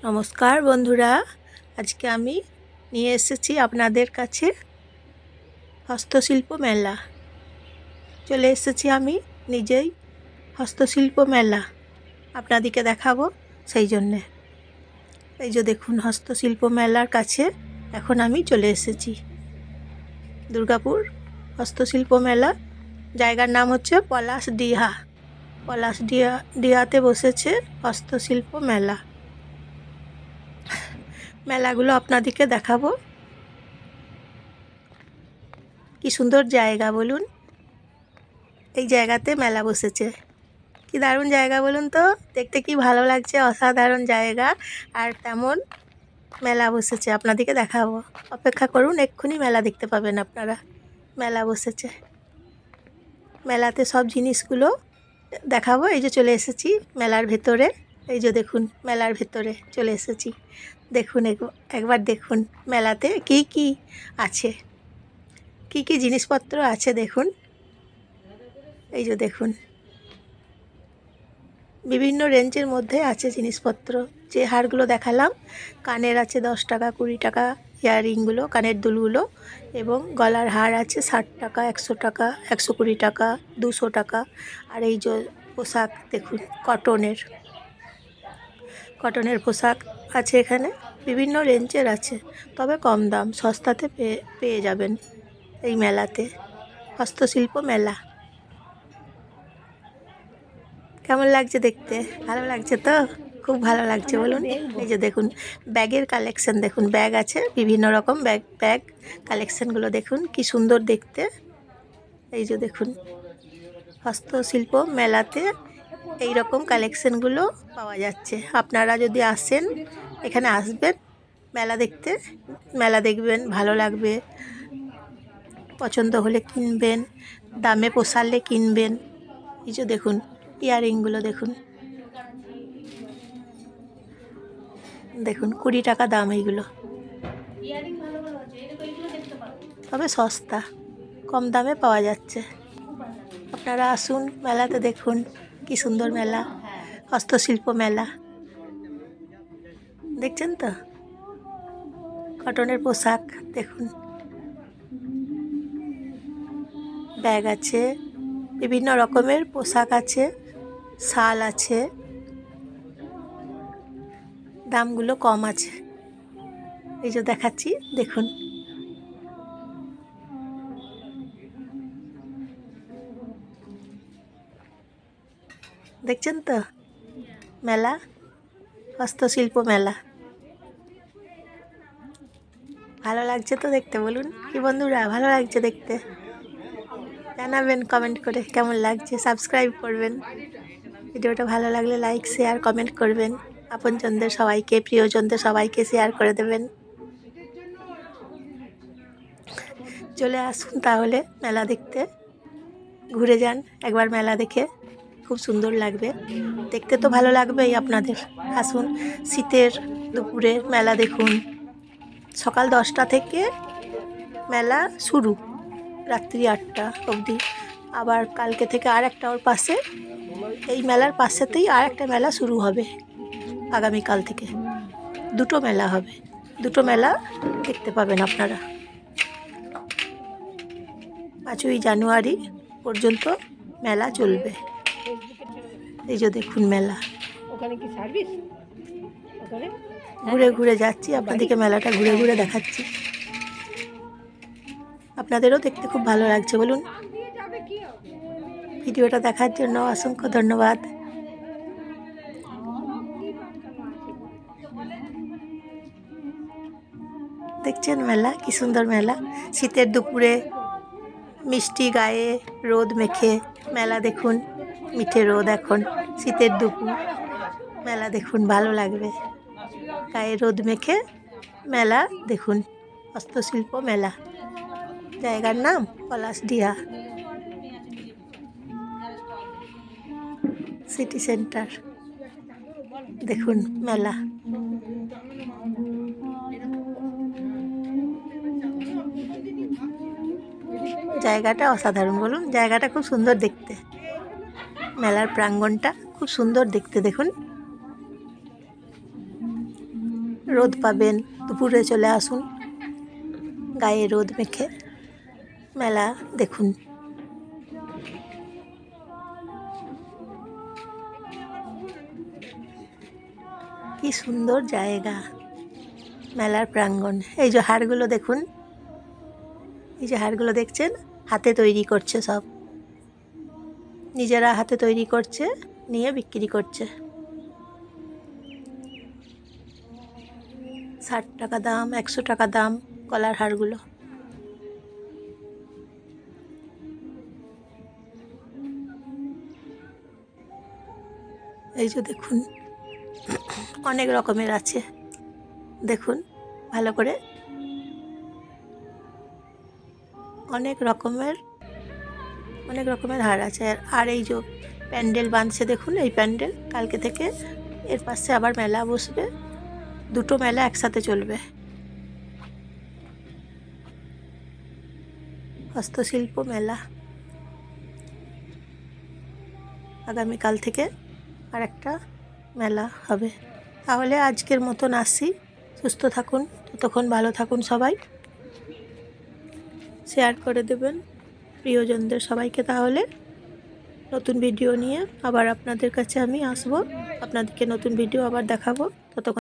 নমস্কার বন্ধুরা, আজকে আমি নিয়ে এসেছি আপনাদের কাছে হস্তশিল্প মেলা। চলে এসেছি আমি নিজেই হস্তশিল্প মেলা আপনাদেরকে দেখাবো, সেই জন্যে। এই যে দেখুন, হস্তশিল্প মেলার কাছে এখন আমি চলে এসেছি। দুর্গাপুর হস্তশিল্প মেলা, জায়গার নাম হচ্ছে পলাশডিহা। পলাশডিহাতে বসেছে হস্তশিল্প মেলা। মেলাগুলো আপনাদেরকে দেখাবো। কি সুন্দর জায়গা বলুন, এই জায়গাতে মেলা বসেছে। কি দারুণ জায়গা বলুন তো, দেখতে কি ভালো লাগছে, অসাধারণ জায়গা। আর তেমন মেলা বসেছে, আপনাদেরকে দেখাবো। অপেক্ষা করুন, এক্ষুনি মেলা দেখতে পাবেন আপনারা। মেলা বসেছে, মেলাতে সব জিনিসগুলো দেখাবো। এই যে চলে এসেছি মেলার ভেতরে। এই যে দেখুন, মেলার ভেতরে চলে এসেছি। দেখুন, একবার দেখুন মেলাতে কি কি আছে, কি কি জিনিসপত্র আছে দেখুন। এই যে দেখুন, বিভিন্ন রেঞ্জের মধ্যে আছে জিনিসপত্র। যে হারগুলো দেখালাম, কানের আছে 10 টাকা, 20 টাকা, ইয়াররিংগুলো, কানের দুলগুলো, এবং গলার হার আছে 60 টাকা, 100 টাকা, 120 টাকা, 200 টাকা। আর এই যে পোশাক দেখুন, কটনের পোশাক আছে এখানে। বিভিন্ন রেঞ্জের আছে, তবে কম দাম, সস্তাতে পেয়ে যাবেন এই মেলাতে। হস্তশিল্প মেলা। কেমন লাগছে দেখতে? ভালো লাগছে তো? খুব ভালো লাগছে বলুন। এই যে দেখুন, ব্যাগের কালেকশন দেখুন, ব্যাগ আছে বিভিন্ন রকম, ব্যাগ কালেকশনগুলো দেখুন কি সুন্দর দেখতে। এই যে দেখুন, হস্তশিল্প মেলাতে এই রকম কালেকশনগুলো পাওয়া যাচ্ছে। আপনারা যদি আসেন, এখানে আসবেন মেলা দেখতে, মেলা দেখবেন, ভালো লাগবে। পছন্দ হলে কিনবেন, দামে পোষালে কিনবেন। এই যে দেখুন, ইয়াররিংগুলো দেখুন, দেখুন 20 টাকা দাম এইগুলো, তবে সস্তা, কম দামে পাওয়া যাচ্ছে। আপনারা আসুন মেলাতে, দেখুন কি সুন্দর মেলা, হস্তশিল্প মেলা। দেখছেন তো, কটনের পোশাক দেখুন, ব্যাগ আছে, বিভিন্ন রকমের পোশাক আছে, শাল আছে, দামগুলো কম আছে। এই যে দেখাচ্ছি দেখুন। দেখছেন তো মেলা, হস্তশিল্প মেলা। ভালো লাগছে তো দেখতে বলুন? কি বন্ধুরা, ভালো লাগছে দেখতে? জানাবেন কমেন্ট করে কেমন লাগছে, সাবস্ক্রাইব করবেন। ভিডিওটা ভালো লাগলে লাইক, শেয়ার, কমেন্ট করবেন। আপনজনদের সবাইকে, প্রিয়জনদের সবাইকে শেয়ার করে দেবেন। চলে আসুন তাহলে মেলা দেখতে, ঘুরে যান একবার মেলা দেখে, খুব সুন্দর লাগবে দেখতে, তো ভালো লাগবেই আপনাদের। আসুন, শীতের দুপুরে মেলা দেখুন। সকাল 10টা থেকে মেলা শুরু, রাত্রি 8টা অবধি। আবার কালকে থেকে আর একটা ওর পাশে, এই মেলার পাশেতেই আর একটা মেলা শুরু হবে আগামীকাল থেকে। দুটো মেলা হবে, দুটো মেলা দেখতে পাবেন আপনারা। 5ই জানুয়ারি পর্যন্ত মেলা চলবে। এই যে দেখুন মেলা, ওখানে কি সার্ভিস? ওখানে ঘুরে ঘুরে যাচ্ছি, আপনাদেরকে মেলাটা ঘুরে ঘুরে দেখাচ্ছি। আপনাদেরও দেখতে খুব ভালো লাগছে বলুন? ভিডিওটা দেখার জন্য অসংখ্য ধন্যবাদ। দেখছেন মেলা, কি সুন্দর মেলা। শীতের দুপুরে মিষ্টি গায়ে রোদ মেখে মেলা দেখুন, মিঠে রোদ এখন, শীতের দুপুর মেলা দেখুন, ভালো লাগবে। গায়ে রোদ মেখে মেলা দেখুন, হস্তশিল্প মেলা। জায়গার নাম পলাশডিহা সিটি সেন্টার। দেখুন মেলা, জায়গাটা অসাধারণ বলুন, জায়গাটা খুব সুন্দর দেখতে। মেলার প্রাঙ্গণটা খুব সুন্দর দেখতে, দেখুন। রোদ পাবেন, দুপুরে চলে আসুন, গায়ে রোদ মেখে মেলা দেখুন। কি সুন্দর জায়গা, মেলার প্রাঙ্গণ। এই যে হারগুলো দেখুন, এই যে হারগুলো দেখছেন, হাতে তৈরি করছে সব, নিজেরা হাতে তৈরি করছে, নিয়ে বিক্রি করছে। 60 টাকা দাম, 100 টাকা দাম গলার হারগুলো। এই যে দেখুন, অনেক রকমের আছে, দেখুন ভালো করে, অনেক রকমের হার আছে। আর এই যে প্যান্ডেল বাঁধছে দেখুন, এই প্যান্ডেল কালকে থেকে এর পাশে আবার মেলা বসবে, দুটো মেলা একসাথে চলবে। হস্তশিল্প মেলা আগামীকাল থেকে আর একটা মেলা হবে। তাহলে আজকের মতন আসি, সুস্থ থাকুন, ততক্ষণ ভালো থাকুন সবাই, শেয়ার করে দেবেন প্রিয়জনদের সবাইকে। তাহলে নতুন ভিডিও নিয়ে আবার আপনাদের কাছে আমি আসবো, আপনাদেরকে নতুন ভিডিও আবার দেখাবো। ততক্ষণ